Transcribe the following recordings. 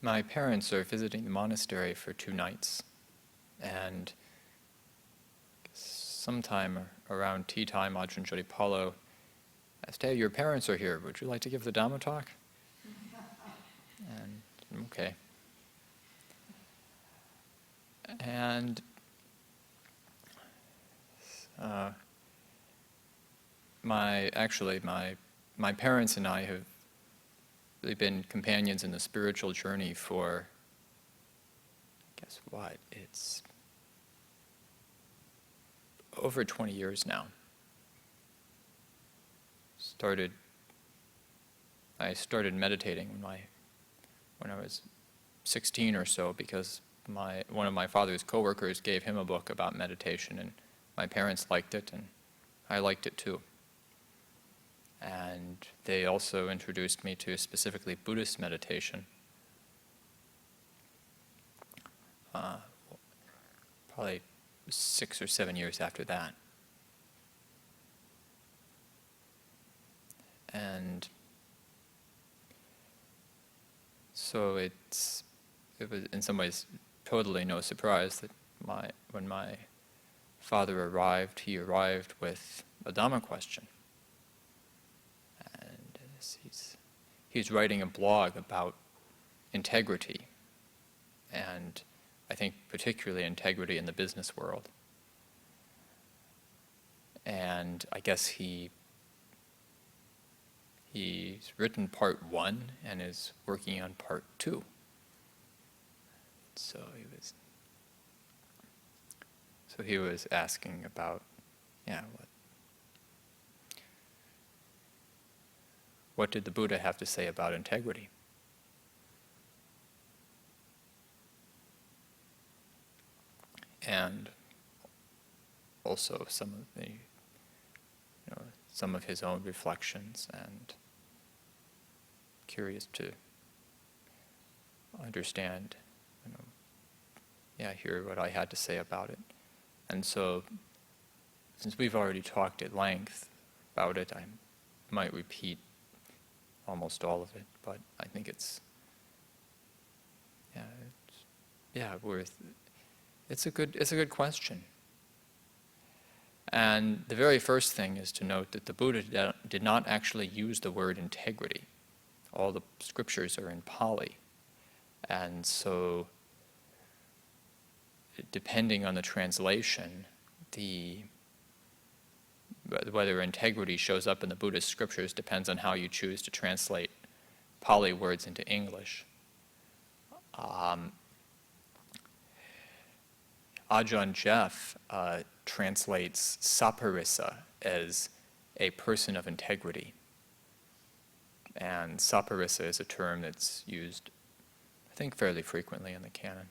My parents are visiting the monastery for 2 nights, and sometime around tea time, Ajahn Jodipalo asked, "Hey, your parents are here. Would you like to give the Dhamma talk?" And okay. And my parents and I have really been companions in the spiritual journey for, guess what, it's over 20 years now. I started meditating when I was 16 or so, because one of my father's coworkers gave him a book about meditation, and my parents liked it, and I liked it too. And they also introduced me to specifically Buddhist meditation. Probably 6 or 7 years after that. And so it was in some ways totally no surprise that when my father arrived, he arrived with a Dhamma question. And he's writing a blog about integrity, and I think particularly integrity in the business world. And I guess he's written part 1 and is working on part 2. So he was asking about, what did the Buddha have to say about integrity? And also some of his own reflections, and curious to understand, hear what I had to say about it. And so, since we've already talked at length about it, I might repeat almost all of it, but I think it's a good question. And the very first thing is to note that the Buddha did not actually use the word integrity. All the scriptures are in Pali. And so, depending on the translation, whether integrity shows up in the Buddhist scriptures depends on how you choose to translate Pali words into English. Ajahn Jeff translates saparissa as a person of integrity. And saparissa is a term that's used, I think, fairly frequently in the canon.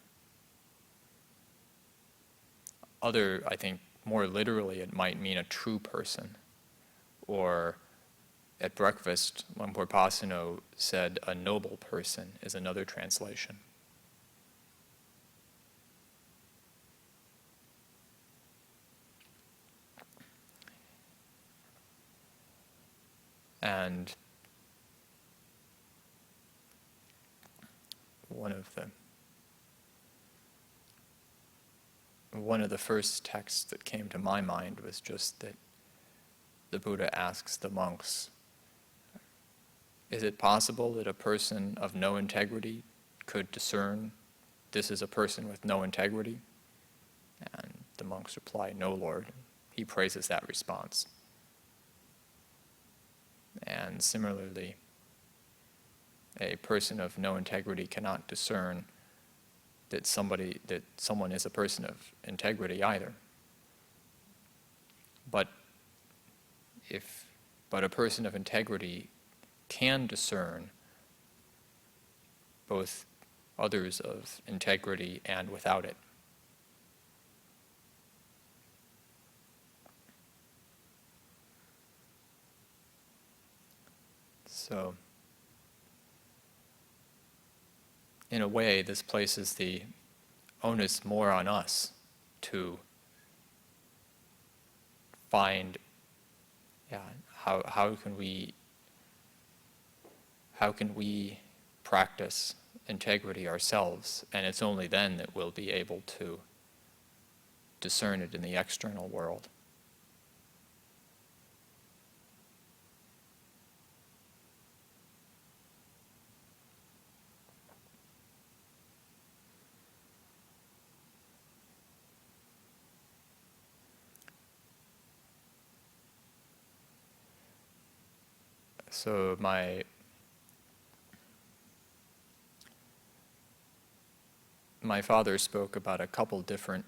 I think more literally it might mean a true person. Or at breakfast, Lumpur Pasano said a noble person is another translation. And one of the first texts that came to my mind was just that the Buddha asks the monks, is it possible that a person of no integrity could discern this is a person with no integrity? And the monks reply, no, Lord. He praises that response. And similarly, a person of no integrity cannot discern that someone is a person of integrity either. But a person of integrity can discern both others of integrity and without it. So, in a way, this places the onus more on us to find, how can we practice integrity ourselves, and it's only then that we'll be able to discern it in the external world. So my father spoke about a couple different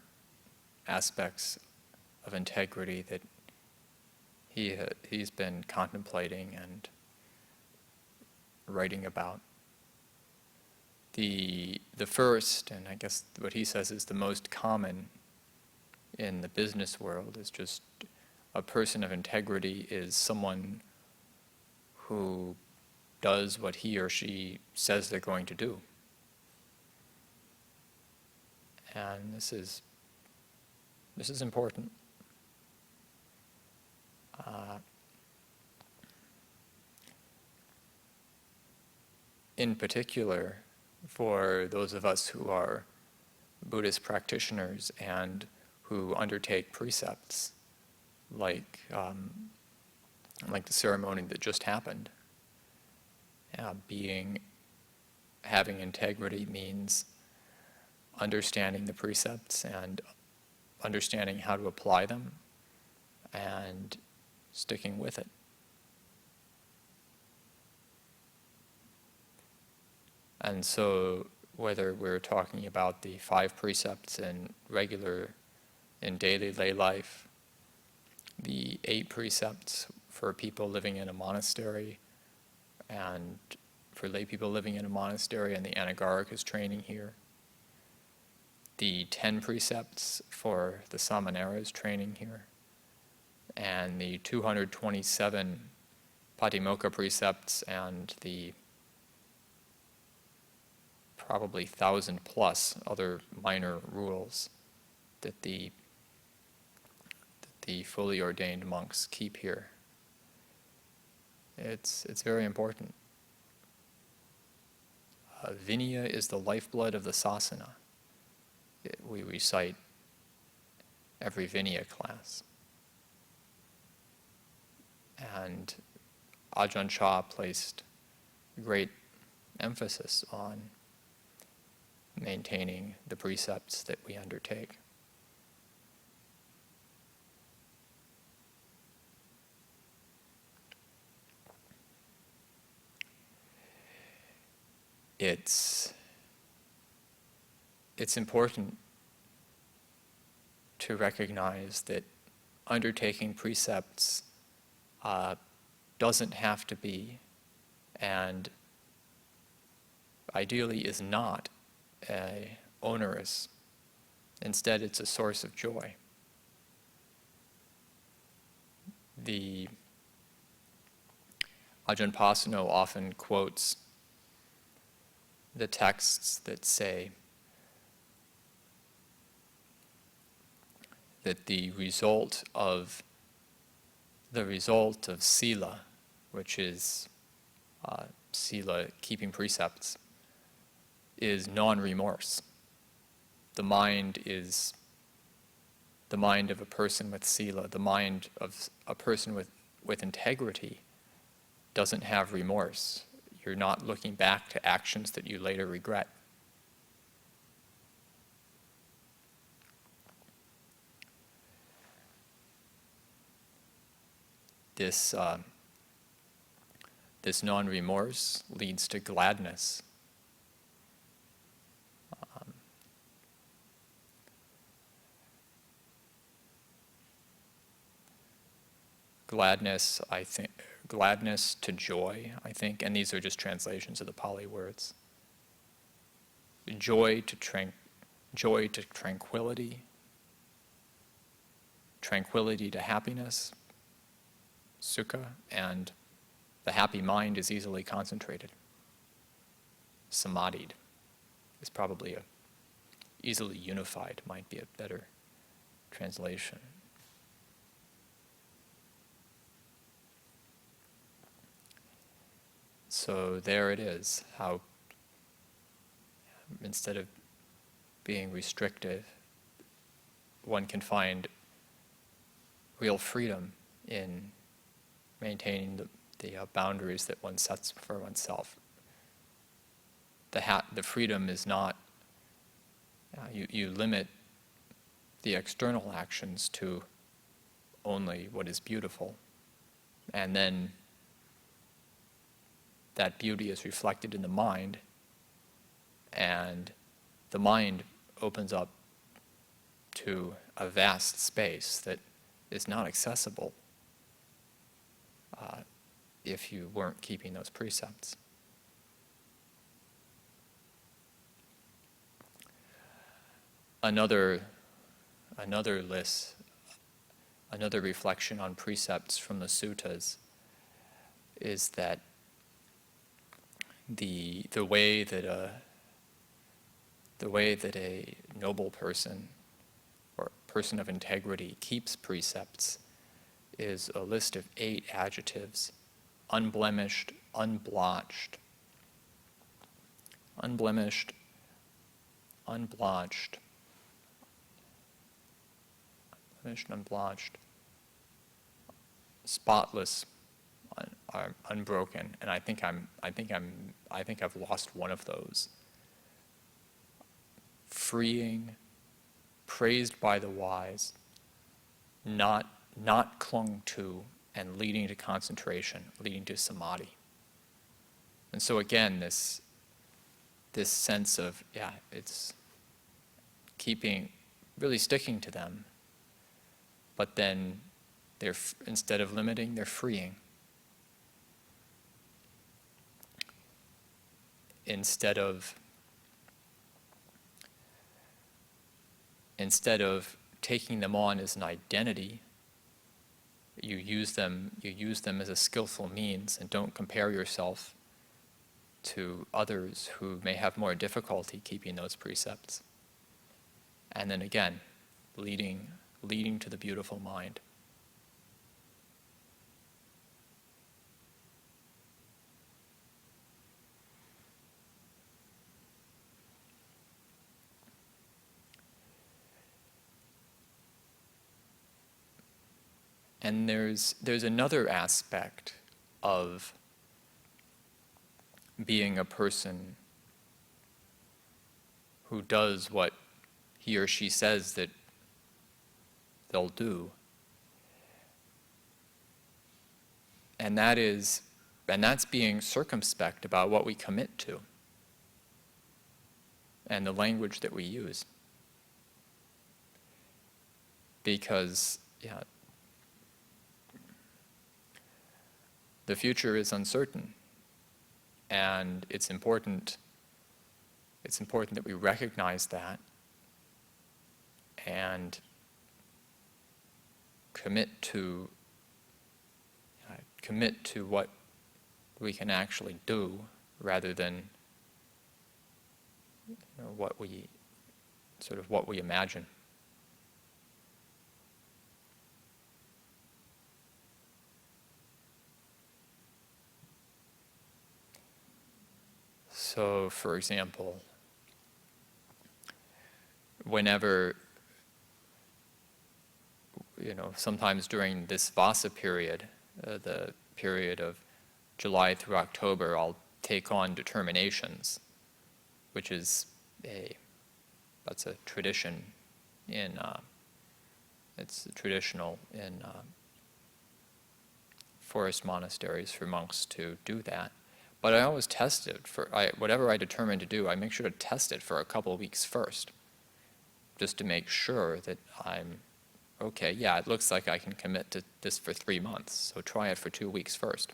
aspects of integrity that he's been contemplating and writing about. The first, and I guess what he says is the most common in the business world, is just a person of integrity is someone who does what he or she says they're going to do. And this is important. In particular, for those of us who are Buddhist practitioners and who undertake precepts, like the ceremony that just happened. Having integrity means understanding the precepts and understanding how to apply them and sticking with it. And so whether we're talking about the 5 precepts in daily lay life, the 8 precepts for people living in a monastery, and for lay people living in a monastery, and the Anagarika's training here, the 10 precepts for the Samaneras training here, and the 227 Patimokkha precepts and the probably 1,000 plus other minor rules that the fully ordained monks keep here. It's very important. Vinaya is the lifeblood of the sasana. We recite every Vinaya class. And Ajahn Chah placed great emphasis on maintaining the precepts that we undertake. It's important to recognize that undertaking precepts doesn't have to be, and ideally is not, onerous. Instead, it's a source of joy. The Ajahn Pasano often quotes the texts that say that the result of sila, which is sila, keeping precepts, is non-remorse. The mind of a person with sila, the mind of a person with integrity doesn't have remorse. You're not looking back to actions that you later regret. This non-remorse leads to gladness. Gladness to joy, I think, and these are just translations of the Pali words. Joy to tranquility, tranquility to happiness, sukha, and the happy mind is easily concentrated. Samadhied is probably easily unified, might be a better translation. So there it is, how instead of being restrictive, one can find real freedom in maintaining the boundaries that one sets for oneself. The freedom is not, you limit the external actions to only what is beautiful, and then that beauty is reflected in the mind, and the mind opens up to a vast space that is not accessible if you weren't keeping those precepts. Another reflection on precepts from the suttas is that the way that a noble person or person of integrity keeps precepts is a list of 8 adjectives: unblemished, unblotched, spotless, unbroken, and I think I've lost one of those. Freeing, praised by the wise, not clung to, and leading to concentration, leading to samadhi. And so again, this sense of, it's really sticking to them, but then instead of limiting, they're freeing. Instead of taking them on as an identity, you use them as a skillful means, and don't compare yourself to others who may have more difficulty keeping those precepts. And then again, leading to the beautiful mind. And there's another aspect of being a person who does what he or she says that they'll do. And that's being circumspect about what we commit to and the language that we use. Because, the future is uncertain, and it's important that we recognize that and commit to what we can actually do, rather than what we imagine. So, for example, whenever, sometimes during this Vasa period, the period of July through October, I'll take on determinations, which is that's a tradition it's traditional in forest monasteries for monks to do that. But I always test it whatever I determine to do, I make sure to test it for a couple of weeks first, just to make sure that I'm okay. Yeah, it looks like I can commit to this for 3 months, so try it for 2 weeks first.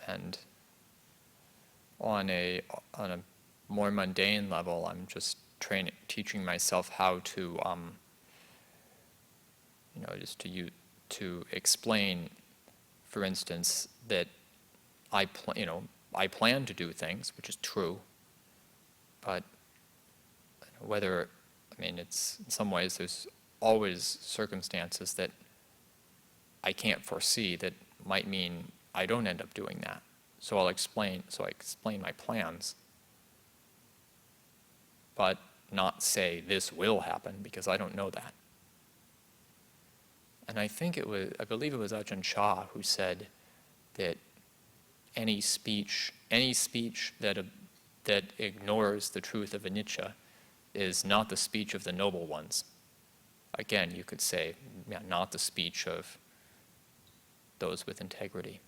And on a more mundane level, I'm just teaching myself how to, to explain, for instance, that I I plan to do things, which is true, but whether, it's in some ways there's always circumstances that I can't foresee that might mean I don't end up doing that. So I explain my plans, but not say this will happen, because I don't know that. And I believe it was Ajahn Chah who said that any speech that ignores the truth of anicca is not the speech of the noble ones. Again, you could say, not the speech of those with integrity.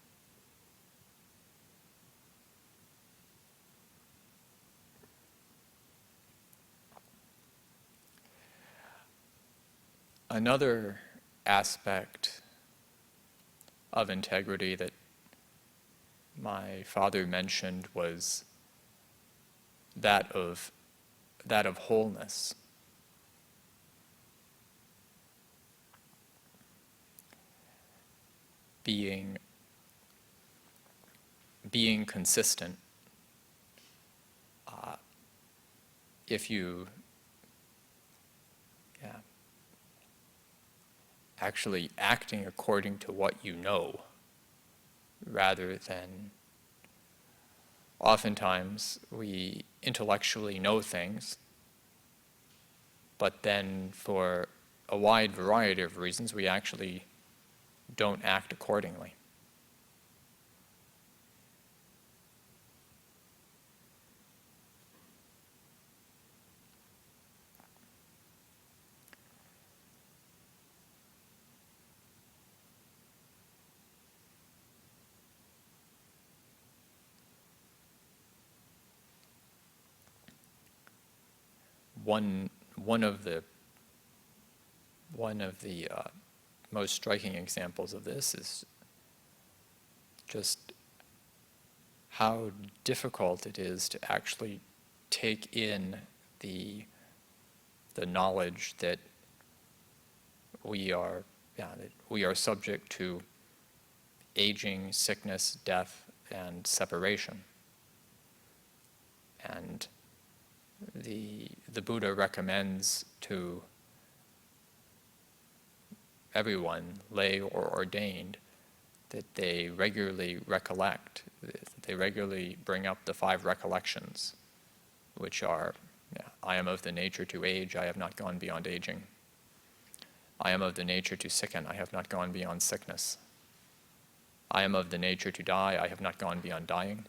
Another aspect of integrity that my father mentioned was that of wholeness. Being consistent. If you actually acting according to what you know, rather than oftentimes we intellectually know things, but then for a wide variety of reasons we actually don't act accordingly. One of the most striking examples of this is just how difficult it is to actually take in the knowledge that we are subject to aging, sickness, death, and separation. And the Buddha recommends to everyone, lay or ordained, that they regularly recollect, that they regularly bring up the 5 recollections, which are, I am of the nature to age, I have not gone beyond aging. I am of the nature to sicken, I have not gone beyond sickness. I am of the nature to die, I have not gone beyond dying.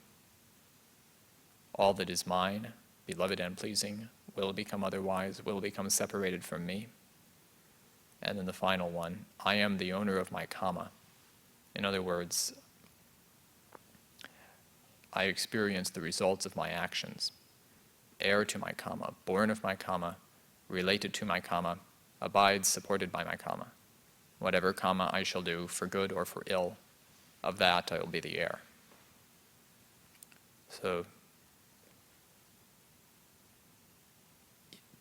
All that is mine, beloved and pleasing, will become otherwise, will become separated from me. And then the final one, I am the owner of my karma. In other words, I experience the results of my actions, heir to my karma, born of my karma, related to my karma, abides supported by my karma. Whatever karma I shall do, for good or for ill, of that I will be the heir. So,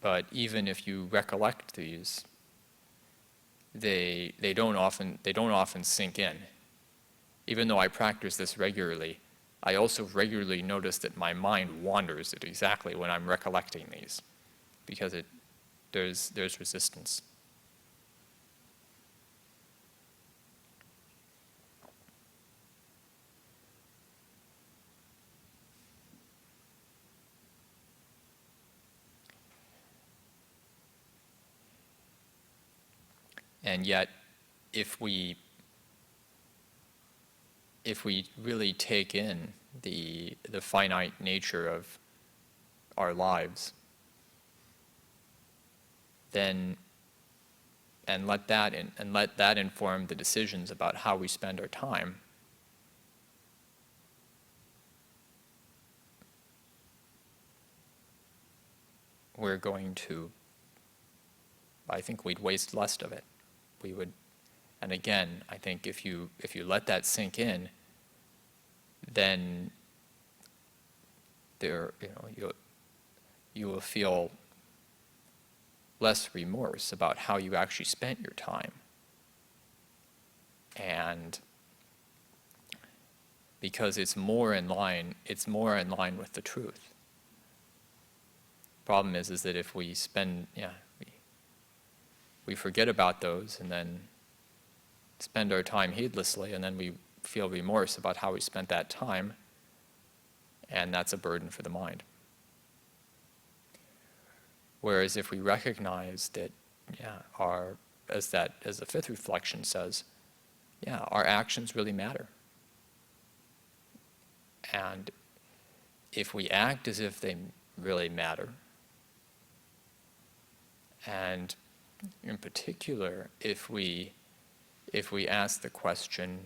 but even if you recollect these, they don't often sink in. Even though I practice this regularly, I also regularly notice that my mind wanders at exactly when I'm recollecting these, because there's resistance. And yet, if we really take in the finite nature of our lives, then and let that inform the decisions about how we spend our time, we're going to, I think we'd waste less of it. We would, and again, I think if you let that sink in, then you will feel less remorse about how you actually spent your time. And because it's more in line with the truth. Problem is that if we we forget about those and then spend our time heedlessly, and then we feel remorse about how we spent that time, and that's a burden for the mind. Whereas if we recognize that, as the fifth reflection says, our actions really matter. And if we act as if they really matter, and in particular, if we ask the question,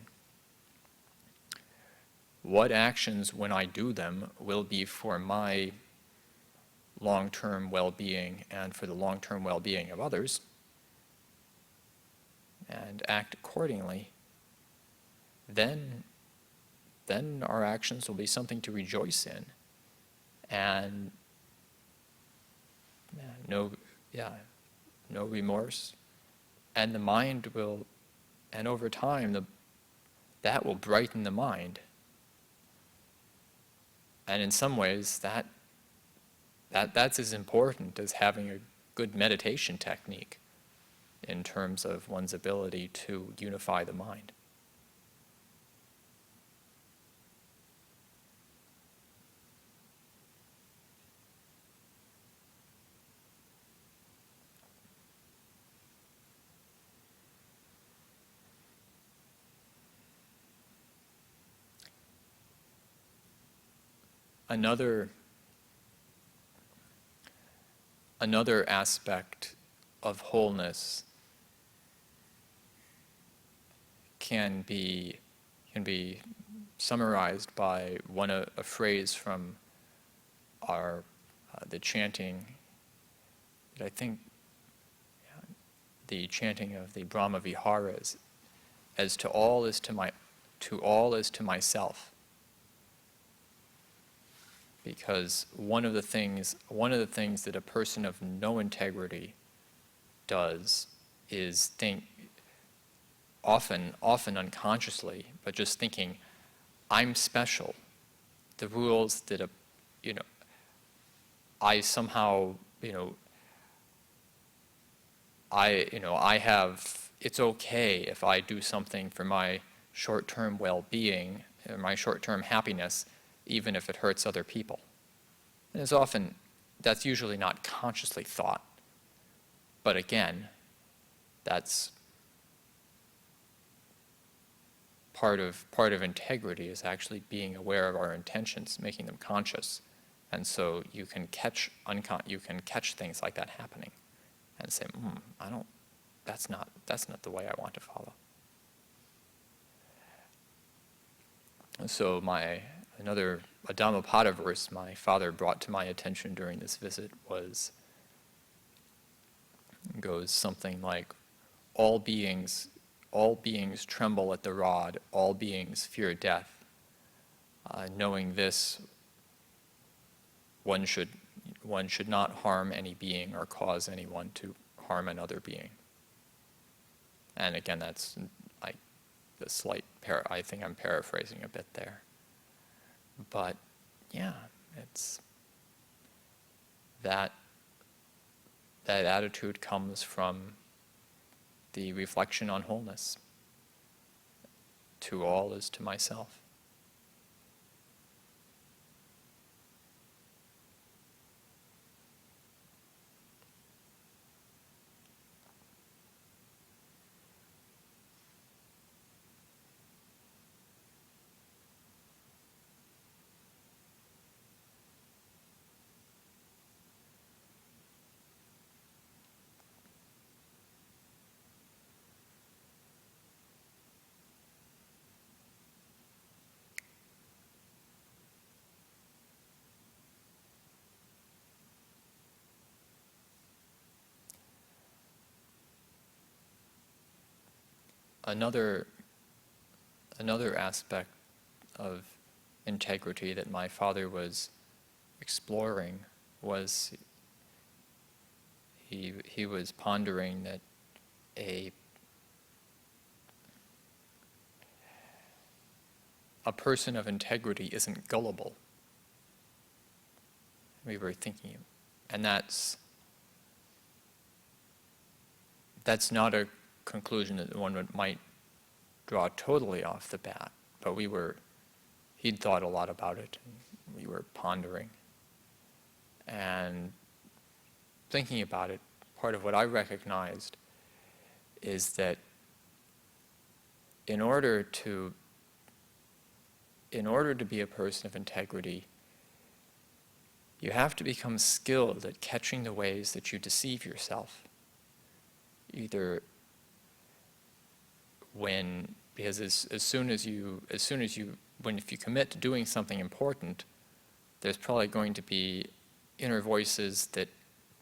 what actions, when I do them, will be for my long-term well-being and for the long-term well-being of others, and act accordingly, then our actions will be something to rejoice in, and no remorse, and the mind will, and over time, that will brighten the mind. And in some ways, that's as important as having a good meditation technique in terms of one's ability to unify the mind. Another aspect of wholeness can be summarized by a phrase from the chanting. I think the chanting of the Brahma Viharas, as to all is to myself. Because one of the things that a person of no integrity does is think, often unconsciously, but just thinking, I'm special. The rules that I somehow, I have. It's okay if I do something for my short-term well-being, or my short-term happiness, even if it hurts other people. And that's usually not consciously thought. But again, that's part of integrity, is actually being aware of our intentions, making them conscious. And so you can catch things like that happening and say, that's not the way I want to follow. And so a Dhammapada verse my father brought to my attention during this visit goes something like, all beings tremble at the rod, all beings fear death. Knowing this, one should not harm any being or cause anyone to harm another being. And again, that's like the slight I think I'm paraphrasing a bit there. But it's that attitude comes from the reflection on wholeness. To all is to myself. Another aspect of integrity that my father was exploring was he was pondering that a person of integrity isn't gullible. We were thinking, and that's not a conclusion that one might draw totally off the bat, but he'd thought a lot about it, and we were pondering. And thinking about it, part of what I recognized is that in order to be a person of integrity, you have to become skilled at catching the ways that you deceive yourself. Either because if you commit to doing something important, there's probably going to be inner voices that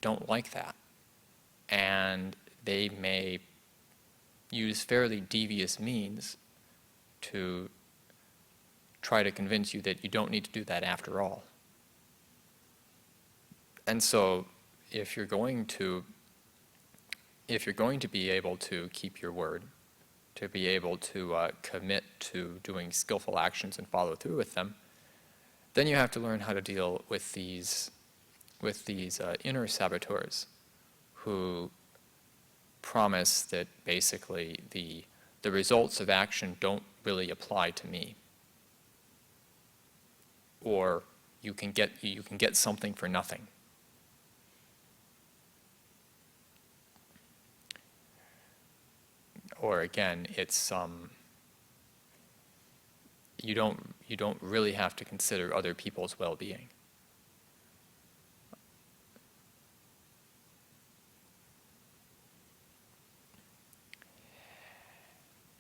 don't like that. And they may use fairly devious means to try to convince you that you don't need to do that after all. And so if you're going to be able to keep your word, to be able to commit to doing skillful actions and follow through with them, then you have to learn how to deal with these inner saboteurs who promise that basically the results of action don't really apply to me, or you can get something for nothing. Or again, it's you don't really have to consider other people's well-being.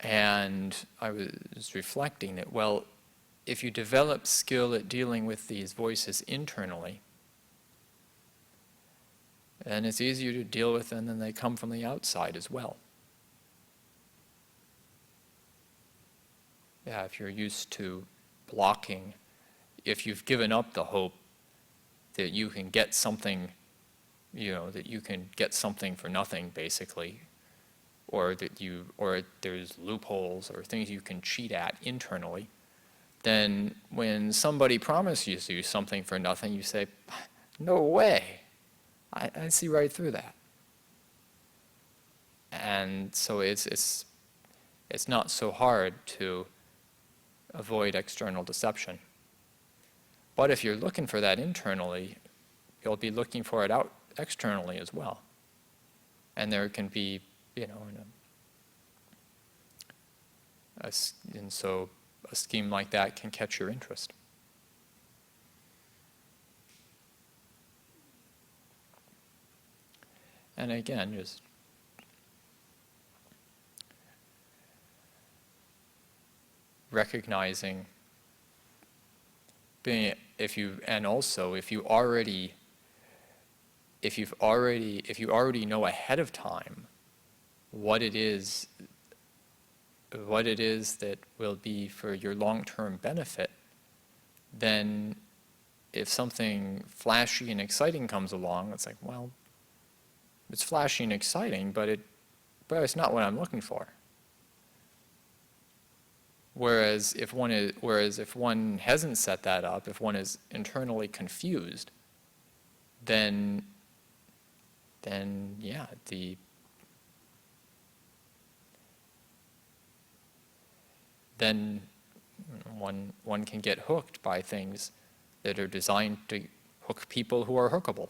And I was reflecting that, well, if you develop skill at dealing with these voices internally, then it's easier to deal with them than they come from the outside as well. Yeah, if you're used to blocking, if you've given up the hope that you can get something, that you can get something for nothing, basically, or there's loopholes or things you can cheat at internally, then when somebody promises you something for nothing, you say, no way, I see right through that. And so it's not so hard to avoid external deception. But if you're looking for that internally, you'll be looking for it out externally as well. And there can be, and so a scheme like that can catch your interest. And again, just recognizing if you already know ahead of time what it is that will be for your long-term benefit, then if something flashy and exciting comes along, it's like, well, it's flashy and exciting, but it's not what I'm looking for. Whereas if one hasn't set that up, if one is internally confused, then one can get hooked by things that are designed to hook people who are hookable.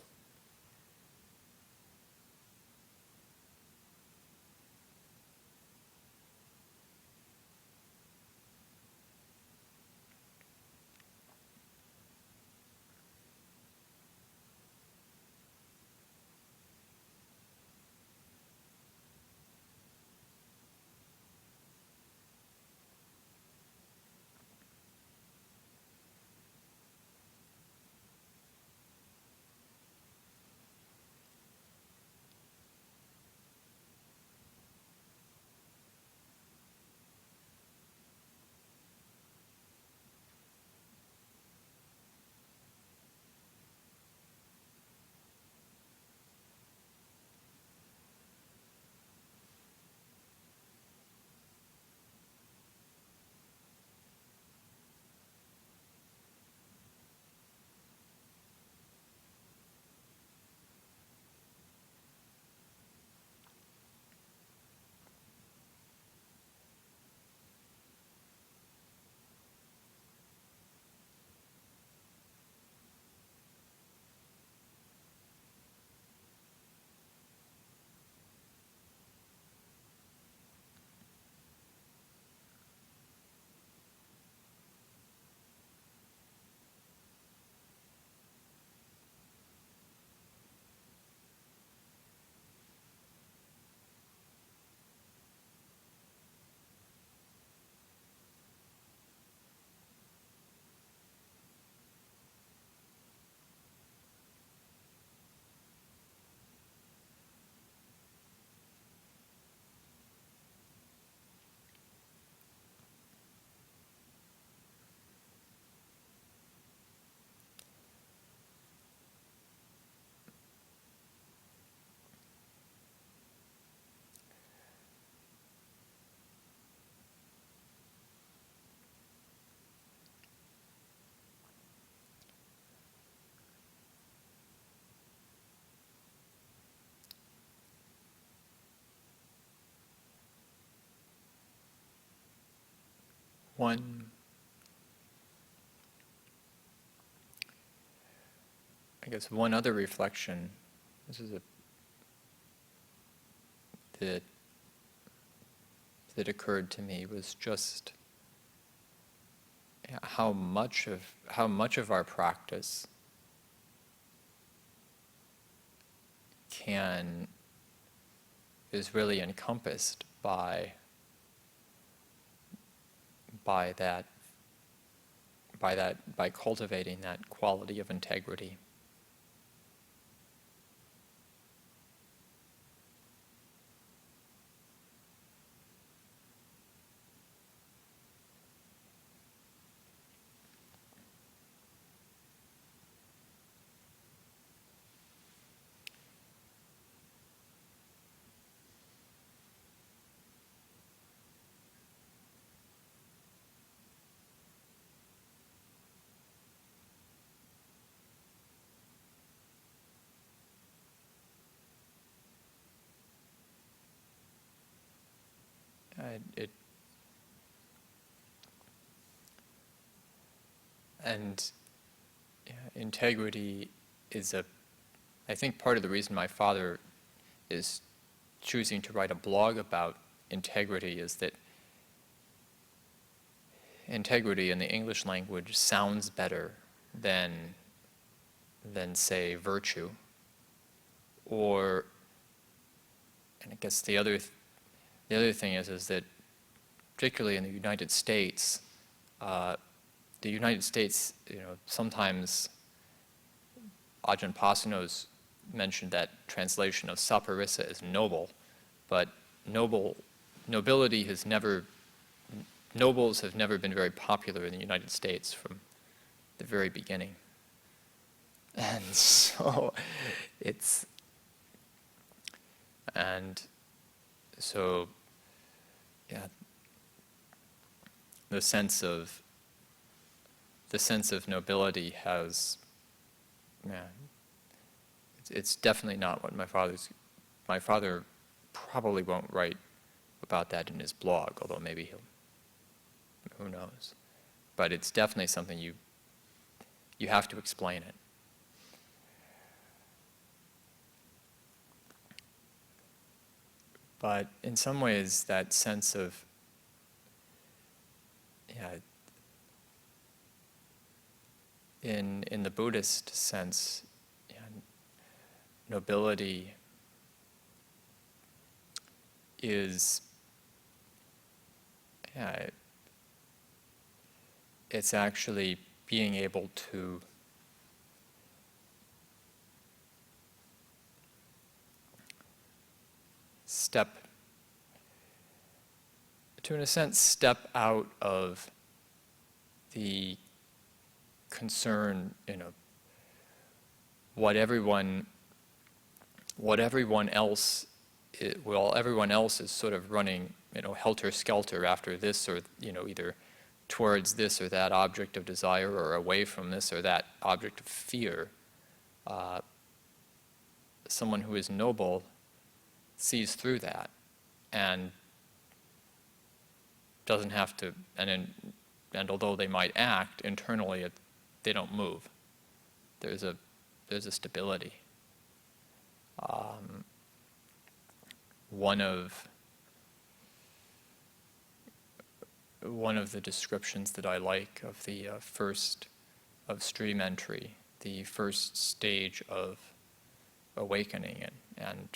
one, I guess one other reflection, this is that occurred to me, was just how much of our practice is really encompassed by cultivating that quality of integrity. And integrity is I think part of the reason my father is choosing to write a blog about integrity is that integrity in the English language sounds better than say virtue, and I guess the other thing is that particularly in the United States, sometimes Ajahn Pasano's mentioned that translation of saparissa is noble, but nobles have never been very popular in the United States from the very beginning. And so the sense of nobility has, it's definitely not what my father probably won't write about that in his blog, although maybe who knows. But it's definitely something you have to explain it. But in some ways, that sense of, in the Buddhist sense, nobility is, it's actually being able to in a sense, step out of the concern, what everyone else is sort of running, helter-skelter after this or, either towards this or that object of desire or away from this or that object of fear. Someone who is noble sees through that and doesn't have to, and although they might act internally, they don't move. There's a stability. One of the descriptions that I like of the of stream entry, the first stage of awakening, and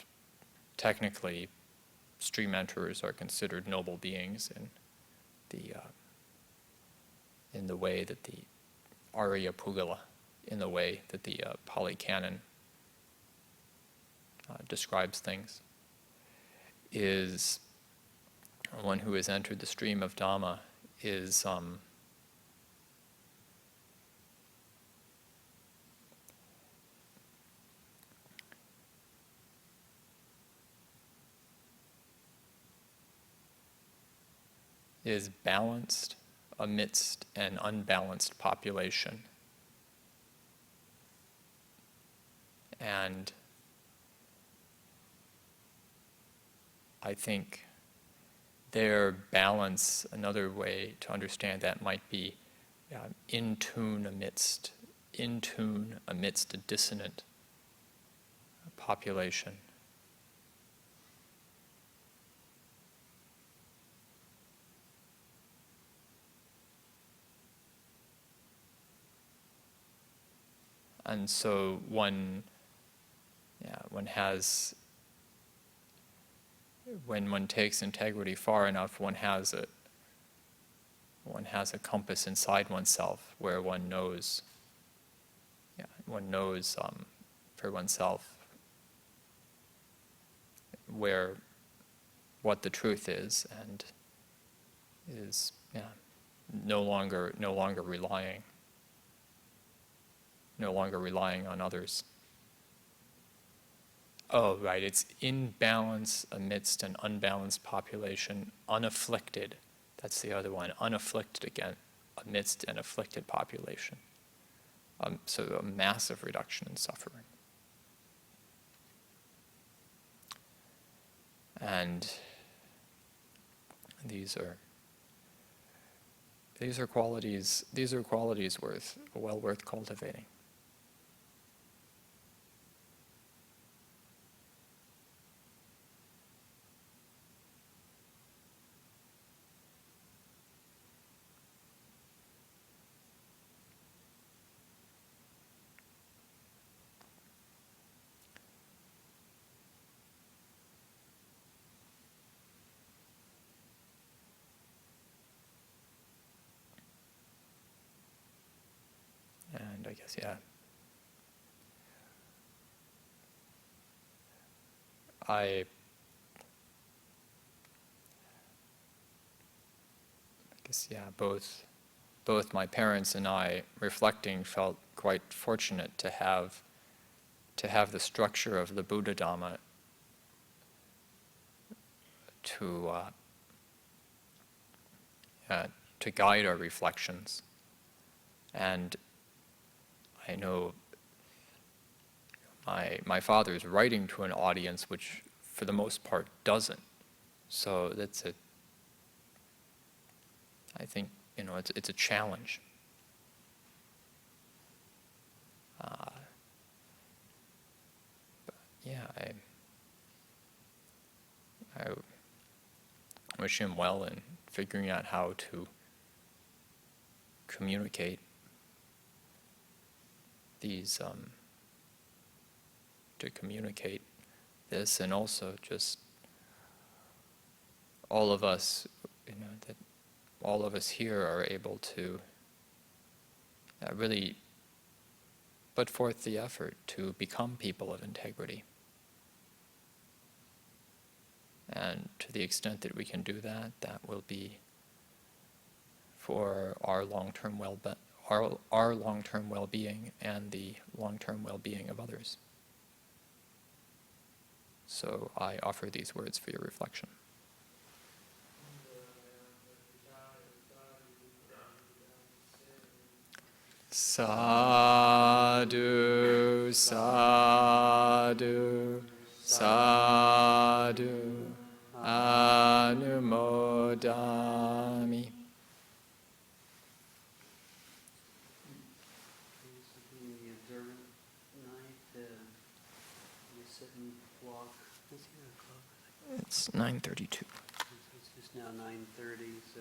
technically, stream enterers are considered noble beings in the way that the Arya Pugala, in the way that the Pali Canon describes things, is one who has entered the stream of Dhamma is balanced amidst an unbalanced population. And I think their balance, another way to understand that might be in tune amidst a dissonant population. And so one has, when one takes integrity far enough, one has a compass inside oneself where one knows for oneself what the truth is, and is no longer relying on others. Oh, right, it's in balance amidst an unbalanced population, unafflicted. That's the other one, unafflicted again, amidst an afflicted population. So a massive reduction in suffering. And these are qualities well worth cultivating. And I guess, both my parents and I, reflecting, felt quite fortunate to have the structure of the Buddha Dhamma to guide our reflections. And I know my father's writing to an audience which, for the most part, doesn't. So I think it's a challenge. I wish him well in figuring out how to communicate this, and also just all of us, that all of us here are able to really put forth the effort to become people of integrity. And to the extent that we can do that, that will be for our long-term well-being and the long-term well-being of others. So I offer these words for your reflection. Sadhu, sadhu, sadhu, anumodami. It's 9:32. It's just now 9:30, so